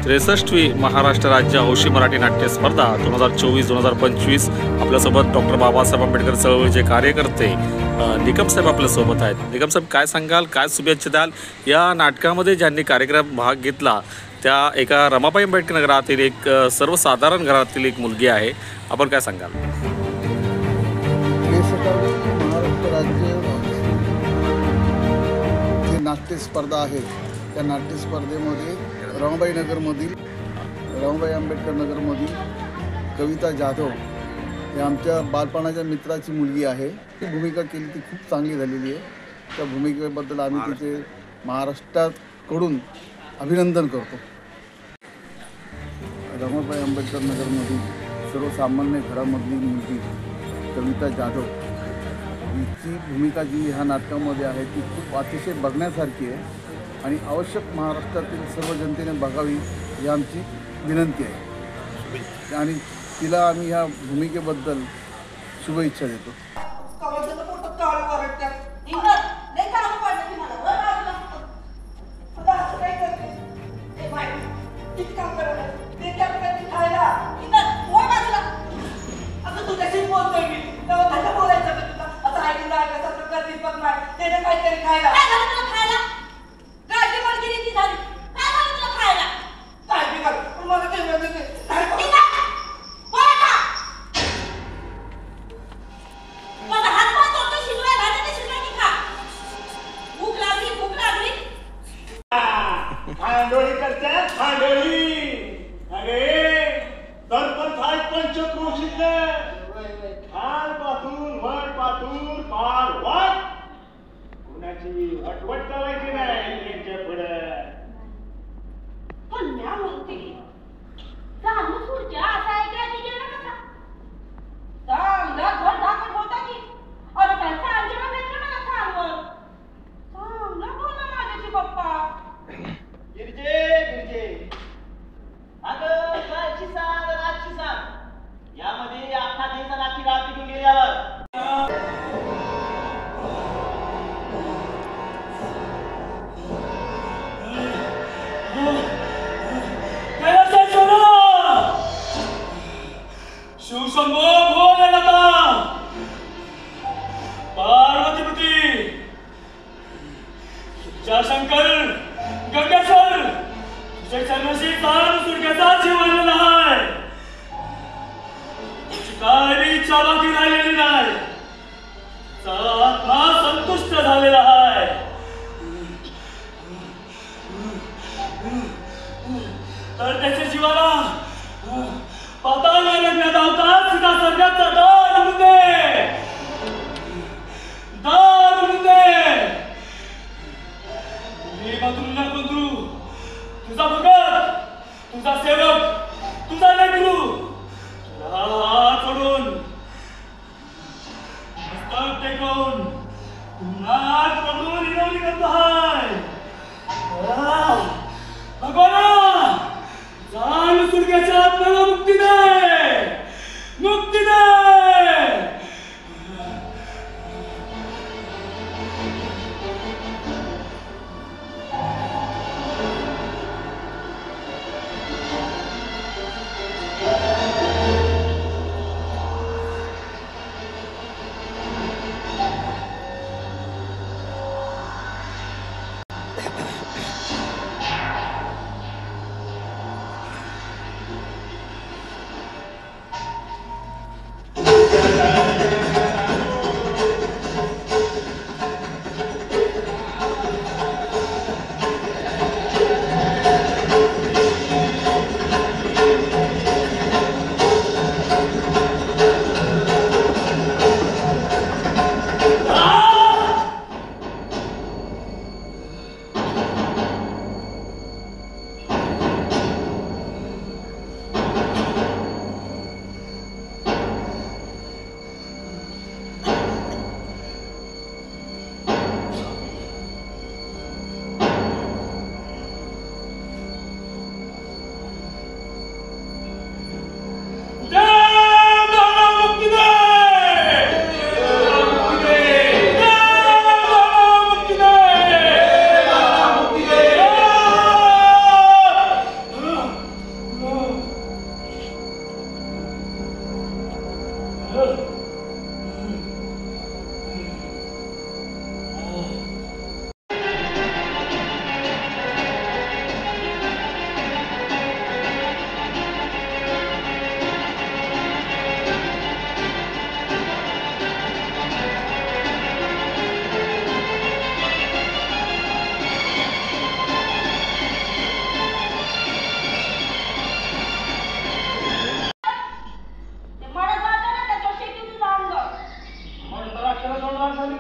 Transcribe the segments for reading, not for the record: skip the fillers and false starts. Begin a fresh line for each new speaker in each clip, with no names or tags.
63वी महाराष्ट्र राज्य हौशी मराठी नाट्य स्पर्धा 2024-2025 आपल्यासोबत डॉक्टर बाबासाहेब आंबेडकर चळवळीचे कार्यकर्ते निकम साहेब आपल्यासोबत आहेत. निकम साहेब, काय सांगाल, काय शुभेच्छा द्याल या नाटकामध्ये ज्यांनी कार्यक्रम भाग घेतला त्या एका रमाबाई आंबेडकर नगरातील एक सर्वसाधारण घरातील एक मुलगी आहे, आपण काय सांगाल?
महाराष्ट्र राज्य जी नाट्य स्पर्धा आहे त्या नाट्य स्पर्धेमध्ये रमाबाई आंबेडकर नगरमधील कविता जाधव हे आमच्या बालपणाच्या मित्राची मुलगी आहे. ती भूमिका केली ती खूप चांगली झालेली आहे. त्या भूमिकेबद्दल आम्ही तिचे महाराष्ट्राकडून अभिनंदन करतो. रमाबाई आंबेडकर नगरमधील सर्वसामान्य घरामधली मुलगी कविता जाधव हिची भूमिका जी ह्या नाटकामध्ये आहे ती खूप अतिशय बघण्यासारखी आहे आणि आवश्यक महाराष्ट्रातील सर्व जनतेने बघावी ही आमची विनंती आहे आणि तिला आम्ही ह्या भूमिकेबद्दल शुभेच्छा देतो.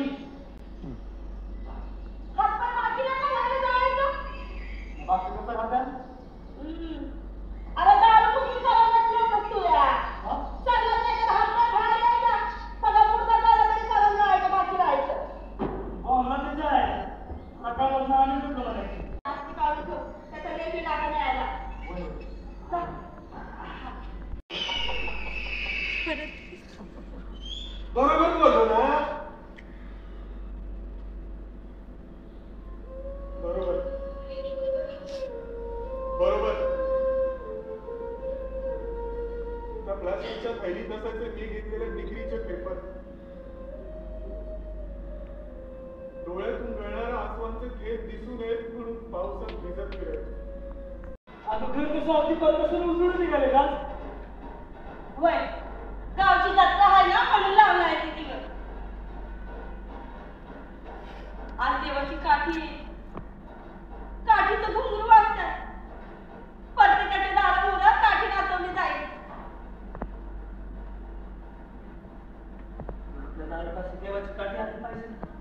माझी हातपाय बाकीला काय झालं जायचं बाकी कसं खात्या अरे दारू कुठून करायला लागली तू या चाललं नाही तर हातपाय बाहेर यायचा सगळं पुढचा झाला तरी चालून राहायचं बाकी राहायचं बोलला तिचं आहे सकाळपासून आणि कुठलं म्हणायचं जास्त काढून ठेव त्याचा लेखी टाका नाही आला
बरोबर बोललो ना बरोबर बरोबर त्या प्लास्टिकच्या थैलीत नसायचे मी घेतलेले डिग्रीचे पेपर डोळ्यातून गळणाऱ्या आसवांचे थेंब दिसू नयेत म्हणून पावसात भिजत फिरायचे
आता घर कसं अगदी परपासून उजळून निघाले का वय गावची दत्ता आहे ना म्हणून लावला आहे तिथे आज देवाची काठीचं घुंगरू वाजतात प्रत्येकाच्या दारामुळं काठी नाचवली जाईल आपल्या दारापाशी देवाची काठी आली पाहिजे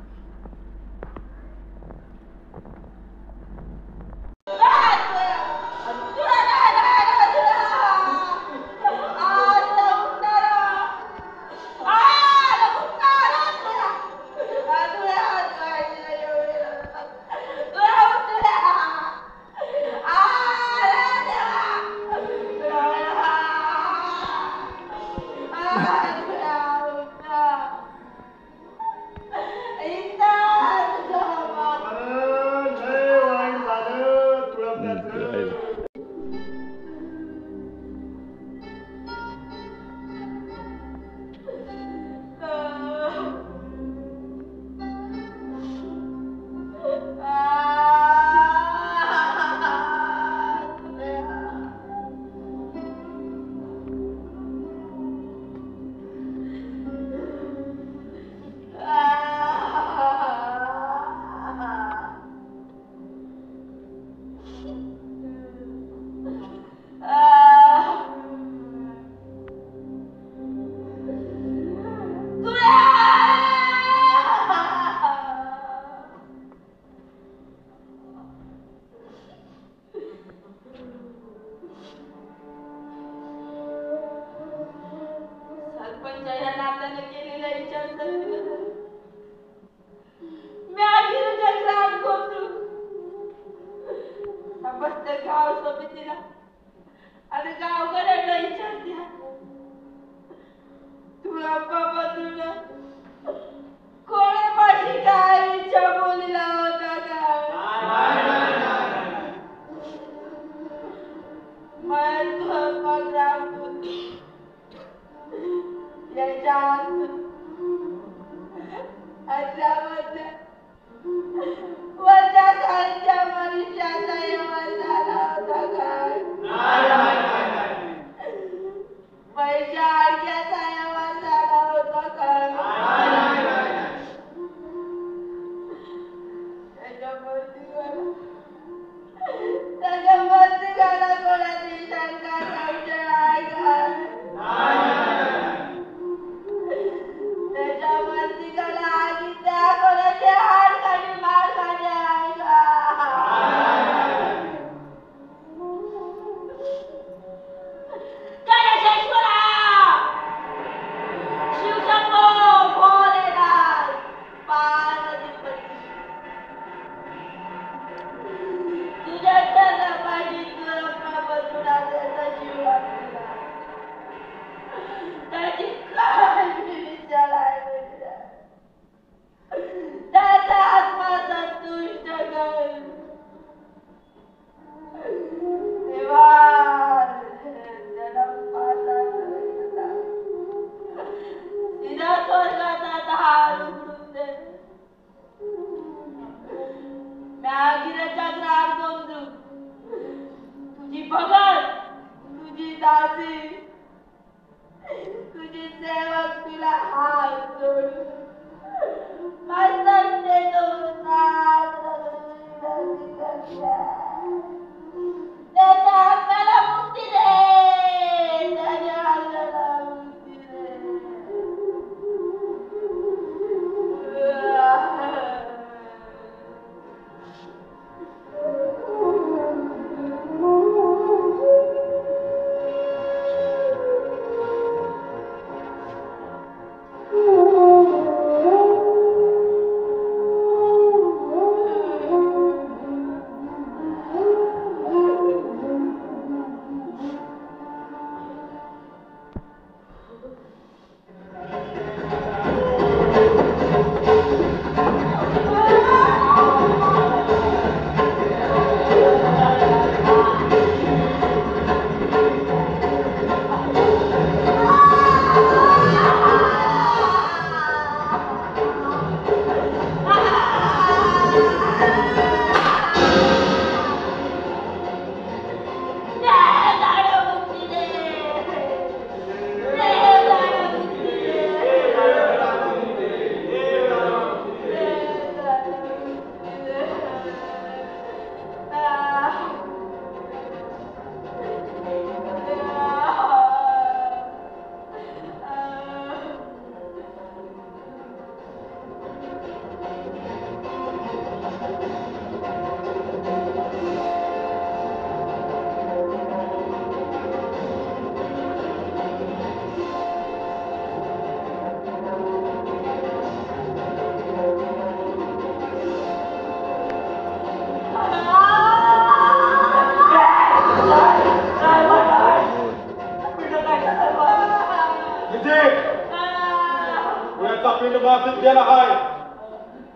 अयोध्येला हाय.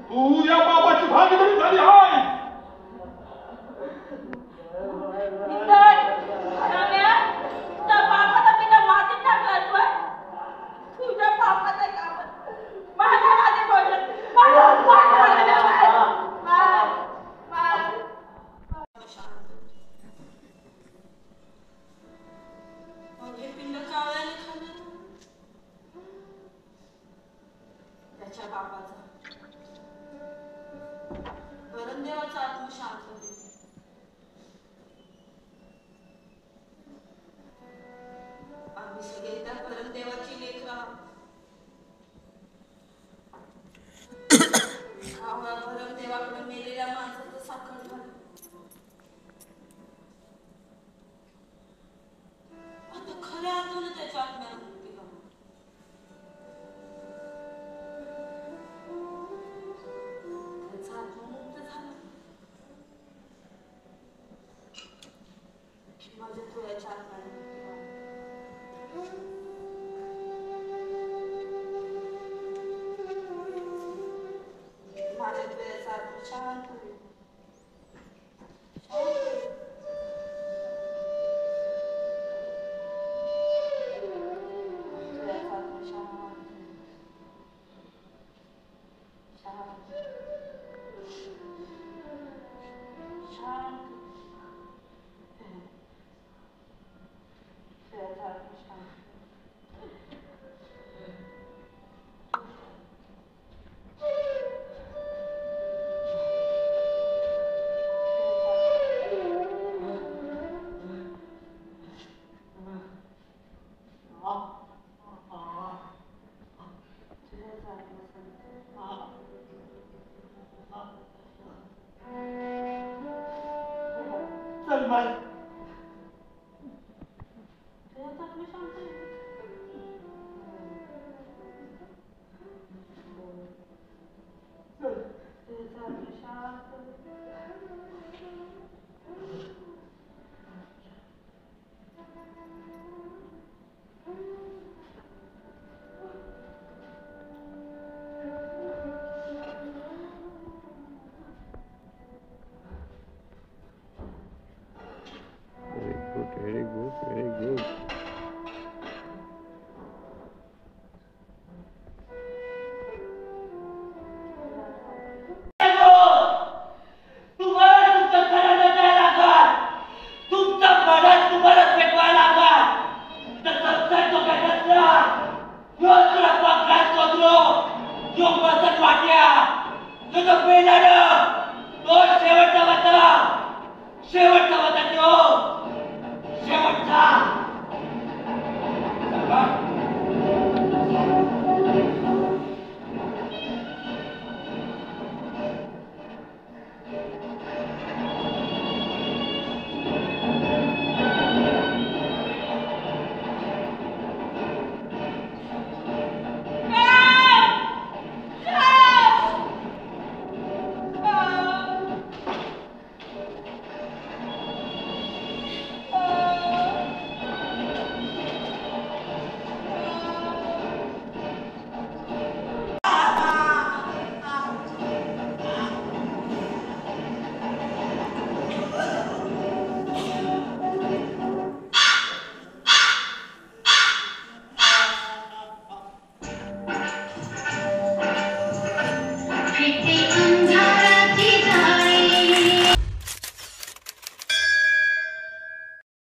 तू या पापाची भागीदारी झाली हाय.
त्याच्या बापाचा वरणदेवाचा आत्मा शांत होईल. आम्ही सगळे त्या वरणदेवाची लेकरं आहोत. वरणदेवाकडे मेलेल्या माणसाचं साखर झालं. आता खऱ्या अर्थानं त्याच्या आत्म्याला मुक्ती हवी. त्याचा आत्मा मुक्त झाला की माझ्या तुळ्याच्या आत्म्याला मुक्ती हवी. माझ्या तुळ्याचा आत्मा शांत होईल.
Salman
Very good, very good.
शेवटचा